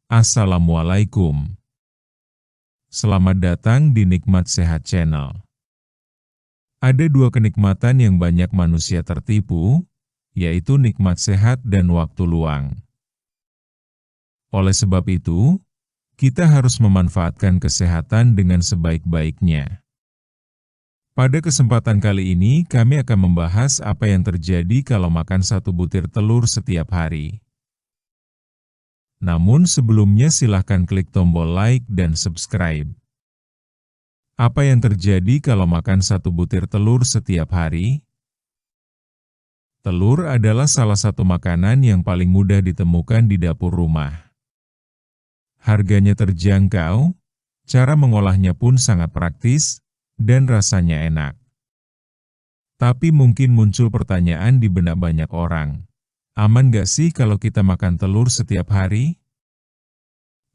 Assalamualaikum. Selamat datang di Nikmat Sehat Channel. Ada dua kenikmatan yang banyak manusia tertipu, yaitu nikmat sehat dan waktu luang. Oleh sebab itu, kita harus memanfaatkan kesehatan dengan sebaik-baiknya. Pada kesempatan kali ini, kami akan membahas apa yang terjadi kalau makan satu butir telur setiap hari. Namun sebelumnya silahkan klik tombol like dan subscribe. Apa yang terjadi kalau makan satu butir telur setiap hari? Telur adalah salah satu makanan yang paling mudah ditemukan di dapur rumah. Harganya terjangkau, cara mengolahnya pun sangat praktis, dan rasanya enak. Tapi mungkin muncul pertanyaan di benak banyak orang. Aman gak sih kalau kita makan telur setiap hari?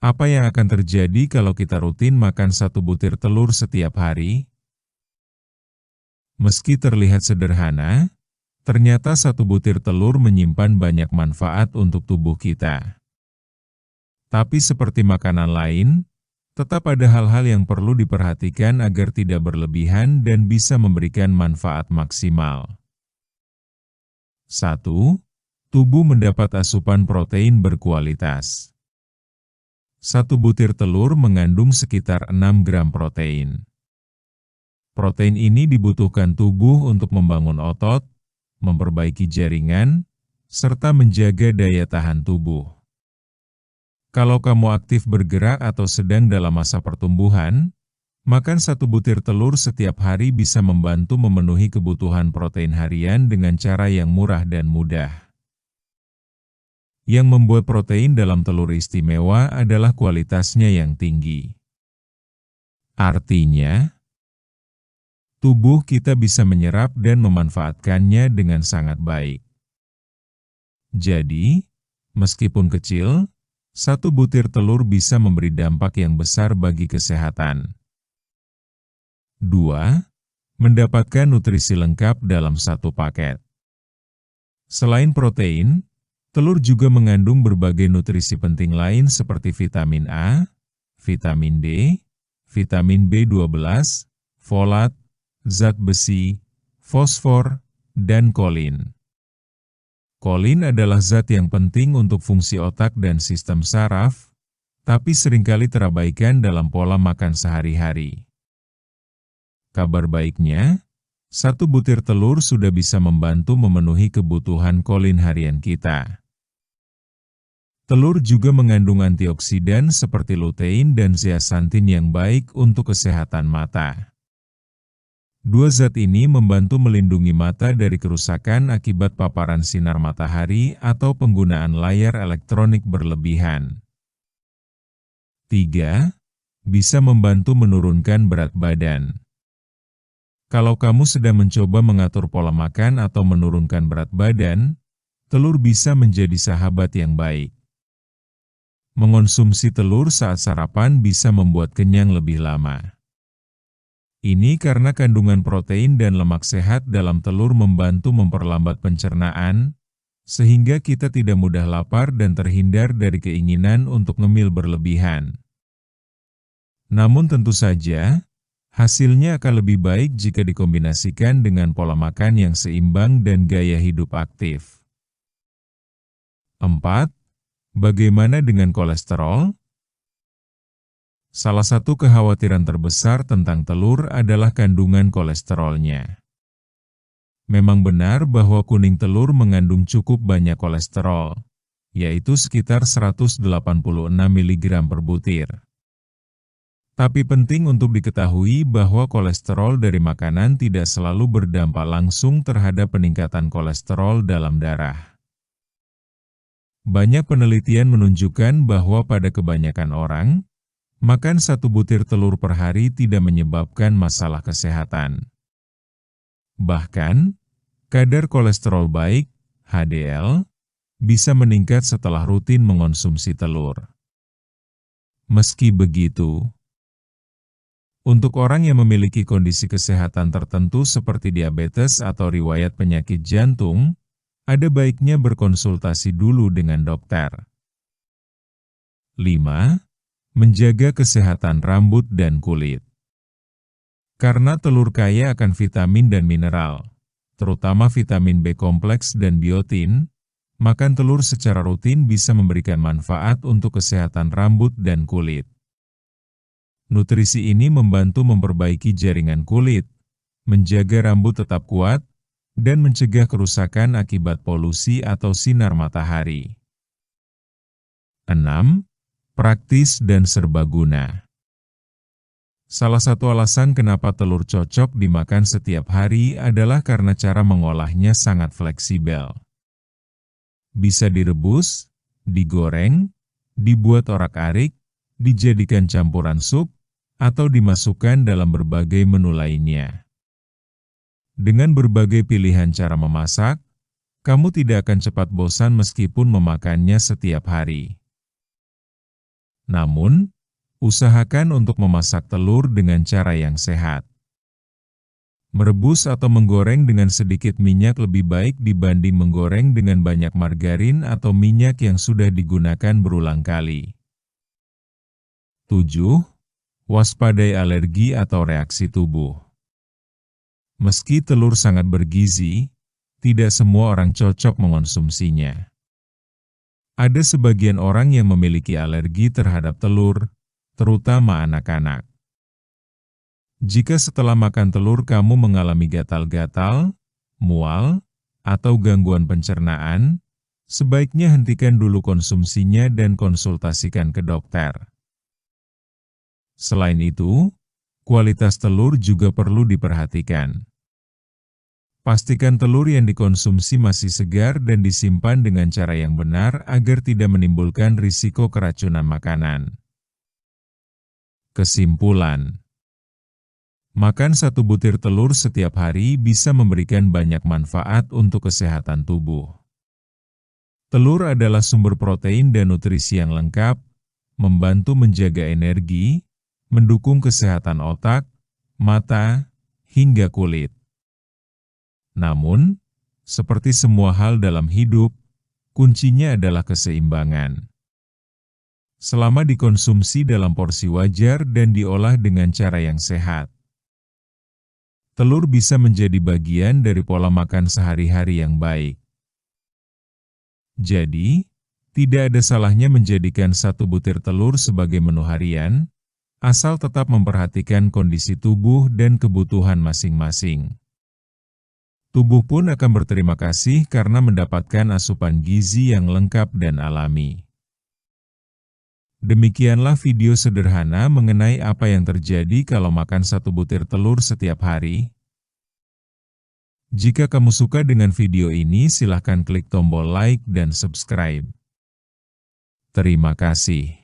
Apa yang akan terjadi kalau kita rutin makan satu butir telur setiap hari? Meski terlihat sederhana, ternyata satu butir telur menyimpan banyak manfaat untuk tubuh kita. Tapi seperti makanan lain, tetap ada hal-hal yang perlu diperhatikan agar tidak berlebihan dan bisa memberikan manfaat maksimal. 1. Tubuh mendapat asupan protein berkualitas. Satu butir telur mengandung sekitar 6 gram protein. Protein ini dibutuhkan tubuh untuk membangun otot, memperbaiki jaringan, serta menjaga daya tahan tubuh. Kalau kamu aktif bergerak atau sedang dalam masa pertumbuhan, makan satu butir telur setiap hari bisa membantu memenuhi kebutuhan protein harian dengan cara yang murah dan mudah. Yang membuat protein dalam telur istimewa adalah kualitasnya yang tinggi. Artinya, tubuh kita bisa menyerap dan memanfaatkannya dengan sangat baik. Jadi, meskipun kecil, satu butir telur bisa memberi dampak yang besar bagi kesehatan. 2. Mendapatkan nutrisi lengkap dalam satu paket. Selain protein, telur juga mengandung berbagai nutrisi penting lain seperti vitamin A, vitamin D, vitamin B12, folat, zat besi, fosfor, dan kolin. Kolin adalah zat yang penting untuk fungsi otak dan sistem saraf, tapi seringkali terabaikan dalam pola makan sehari-hari. Kabar baiknya, satu butir telur sudah bisa membantu memenuhi kebutuhan kolin harian kita. Telur juga mengandung antioksidan seperti lutein dan zeaxanthin yang baik untuk kesehatan mata. Dua zat ini membantu melindungi mata dari kerusakan akibat paparan sinar matahari atau penggunaan layar elektronik berlebihan. 3. Bisa membantu menurunkan berat badan. Kalau kamu sedang mencoba mengatur pola makan atau menurunkan berat badan, telur bisa menjadi sahabat yang baik. Mengonsumsi telur saat sarapan bisa membuat kenyang lebih lama. Ini karena kandungan protein dan lemak sehat dalam telur membantu memperlambat pencernaan, sehingga kita tidak mudah lapar dan terhindar dari keinginan untuk ngemil berlebihan. Namun tentu saja, hasilnya akan lebih baik jika dikombinasikan dengan pola makan yang seimbang dan gaya hidup aktif. 4. Bagaimana dengan kolesterol? Salah satu kekhawatiran terbesar tentang telur adalah kandungan kolesterolnya. Memang benar bahwa kuning telur mengandung cukup banyak kolesterol, yaitu sekitar 186 mg per butir. Tapi penting untuk diketahui bahwa kolesterol dari makanan tidak selalu berdampak langsung terhadap peningkatan kolesterol dalam darah. Banyak penelitian menunjukkan bahwa pada kebanyakan orang, makan satu butir telur per hari tidak menyebabkan masalah kesehatan. Bahkan, kadar kolesterol baik, HDL, bisa meningkat setelah rutin mengonsumsi telur. Meski begitu, untuk orang yang memiliki kondisi kesehatan tertentu seperti diabetes atau riwayat penyakit jantung, ada baiknya berkonsultasi dulu dengan dokter. 5. Menjaga kesehatan rambut dan kulit. Karena telur kaya akan vitamin dan mineral, terutama vitamin B kompleks dan biotin, makan telur secara rutin bisa memberikan manfaat untuk kesehatan rambut dan kulit. Nutrisi ini membantu memperbaiki jaringan kulit, menjaga rambut tetap kuat, dan mencegah kerusakan akibat polusi atau sinar matahari. 6. Praktis dan serbaguna. Salah satu alasan kenapa telur cocok dimakan setiap hari adalah karena cara mengolahnya sangat fleksibel. Bisa direbus, digoreng, dibuat orak-arik, dijadikan campuran sup, atau dimasukkan dalam berbagai menu lainnya. Dengan berbagai pilihan cara memasak, kamu tidak akan cepat bosan meskipun memakannya setiap hari. Namun, usahakan untuk memasak telur dengan cara yang sehat. Merebus atau menggoreng dengan sedikit minyak lebih baik dibanding menggoreng dengan banyak margarin atau minyak yang sudah digunakan berulang kali. 7. Waspadai alergi atau reaksi tubuh. Meski telur sangat bergizi, tidak semua orang cocok mengonsumsinya. Ada sebagian orang yang memiliki alergi terhadap telur, terutama anak-anak. Jika setelah makan telur kamu mengalami gatal-gatal, mual, atau gangguan pencernaan, sebaiknya hentikan dulu konsumsinya dan konsultasikan ke dokter. Selain itu, kualitas telur juga perlu diperhatikan. Pastikan telur yang dikonsumsi masih segar dan disimpan dengan cara yang benar agar tidak menimbulkan risiko keracunan makanan. Kesimpulan: makan 1 butir telur setiap hari bisa memberikan banyak manfaat untuk kesehatan tubuh. Telur adalah sumber protein dan nutrisi yang lengkap, membantu menjaga energi, mendukung kesehatan otak, mata, hingga kulit. Namun, seperti semua hal dalam hidup, kuncinya adalah keseimbangan. Selama dikonsumsi dalam porsi wajar dan diolah dengan cara yang sehat, telur bisa menjadi bagian dari pola makan sehari-hari yang baik. Jadi, tidak ada salahnya menjadikan 1 butir telur sebagai menu harian, asal tetap memperhatikan kondisi tubuh dan kebutuhan masing-masing. Tubuh pun akan berterima kasih karena mendapatkan asupan gizi yang lengkap dan alami. Demikianlah video sederhana mengenai apa yang terjadi kalau makan 1 butir telur setiap hari. Jika kamu suka dengan video ini, silahkan klik tombol like dan subscribe. Terima kasih.